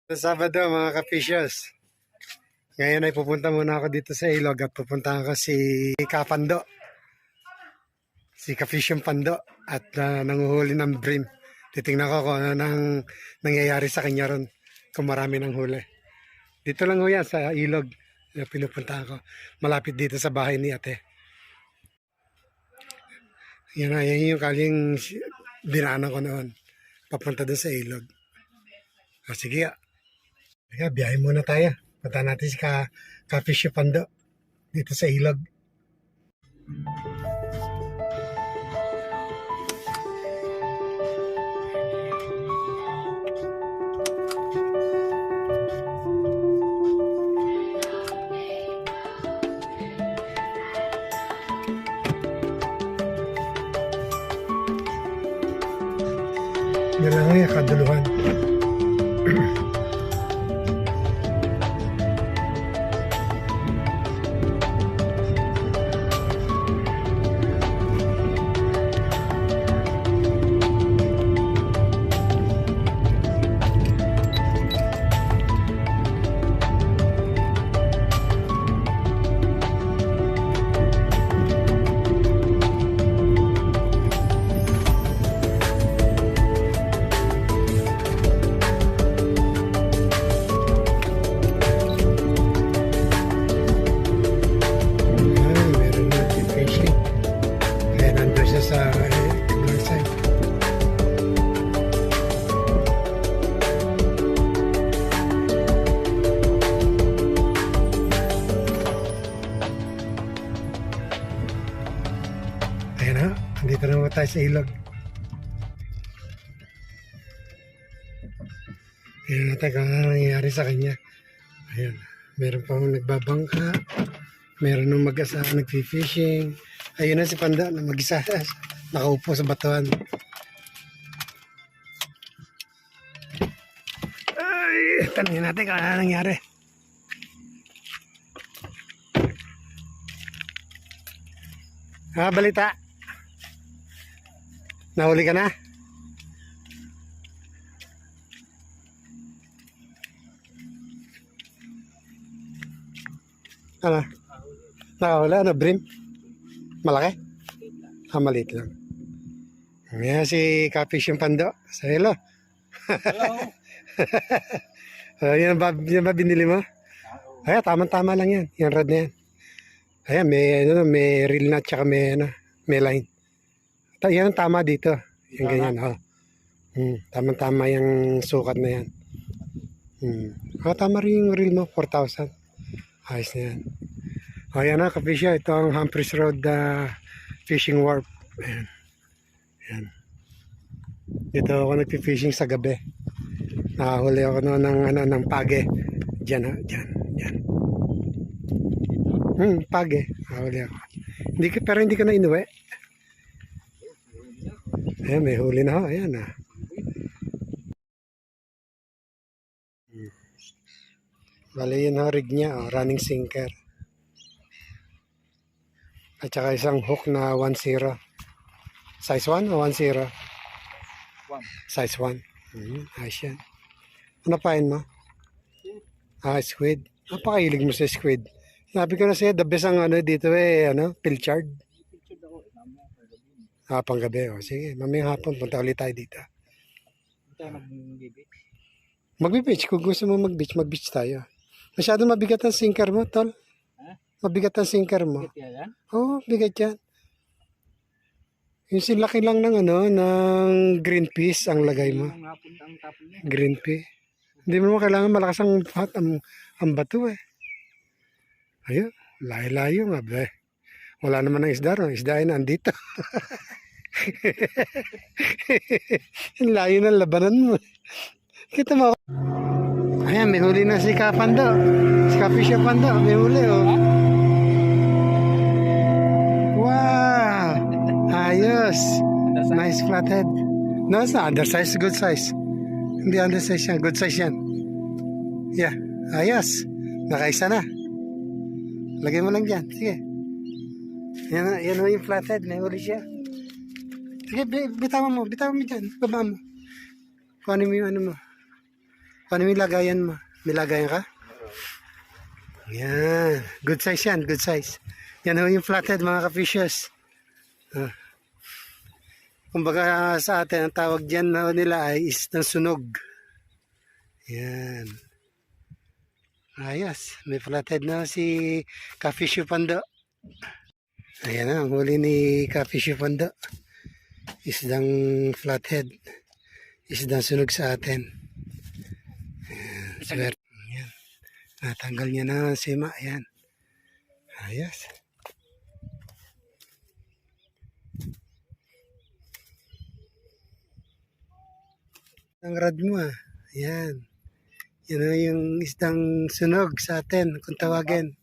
Sabado mga ka-fishers. Ngayon ay pupunta muna ako dito sa ilog at pupuntahan ko si Kapando. Si Ka-Fish yung Pando at nanguhuli ng bream. Titingnan ko kung ano nang nangyayari sa kanya ron. Kung marami ng huli. Dito lang ho yan sa ilog na pinupuntahan ko. Malapit dito sa bahay ni ate. Yan yung kaling dinaanan ko noon. Papunta doon sa ilog. Sige ya. Kaya biyahe muna tayo. Punta natin si Ka-Fish yung Pando dito sa ilog. Yan lang yung kaduluhan. Dito naman tayo sa ilog. Tingnan natin kung ano nangyayari sa kanya. Ayan. Meron pa nagbabangka. Meron nung mag-asa nag-fishing. Ayun na si Panda na mag-isa. Nakaupo sa batuan. Ay, tanongin natin kung ano nangyari. Balita. Nahuli ka na? Ano? Nakahuli? Ano? Bream? Malaki? Maliit lang. Ngayon si Ka-Fish yung Pando. Sa hello. Hello. Yan ba binili mo? Ay, tama-tama lang yan. Yung rod na yan. Ayan, may reel na tsaka may line. Yan ang tama dito. Yung ganyan. Oh. Tama-tama yung sukat na yan. Tama rin yung reel mo. 4,000. Ayos na yan. Yan na, Ka-Fish. Ito ang Humphreys Road fishing wharf. Ayan. Ayan. Dito ako nagpi-fishing sa gabi. Nakahuli ako ng page. Diyan ha. Diyan. Page. Nakahuli ako. Pero hindi ko na inuwi. Ayan, may huli na ho. Ayan ah. Bali yun ho, rig niya. Running sinker. At saka isang hook na 1-0. Size 1 o 1-0? 1. Size 1. Ayos yan. Ano pain mo? Squid. Napakahilig mo sa squid. Sabi ko na sa'yo, the best ang dito pilchard. Panggabi. Sige, mamayang hapon, punta ulit tayo dito. Mag-beach. Kung gusto mo mag-beach tayo. Masyado mabigat ang sinker mo, tol. Mabigat ang sinker mo. Oo, bigat yan. Yung silaki lang ng green peas ang lagay mo. Green pea. Hindi mo naman kailangan malakas ang bato eh. Ayun, layo-layo nga ba eh. Wala naman ng isda ron. Isda ay nandito. Yung layo ng labanan mo. Kita mo. Ayan, may huli na si Kapando. Si Ka-Fish yung Pando. May huli oh. Wow! Ayos. Nice flathead. No, it's not undersize. Good size. Hindi undersize yan. Good size yan. Yeah. Ayos. Nakaisa na. Lagay mo lang dyan. Sige. Yan yung flathead. May huli siya. Sige, bitawan mo dyan. Baba mo. Kuhanin mo yung ano mo. Paano may lagayan mo? May lagayan ka? Yan. Good size yan. Good size. Yan ho yung flathead mga ka-fishers. Ah. Kumbaga sa atin, ang tawag dyan na nila ay isdang sunog. Yan. Ayos. May flathead na si Ka-Fish Pando. Ayan na, ang huli ni Ka-Fish Pando. Isdang flathead. Isdang sunog sa atin. Ayan. Swerte. Ayan. Natanggal niya na ang sima. Ayan. Ayos. Ang rad mo ah. Ayan. Yan na yung isdang sunog sa atin kung tawagin.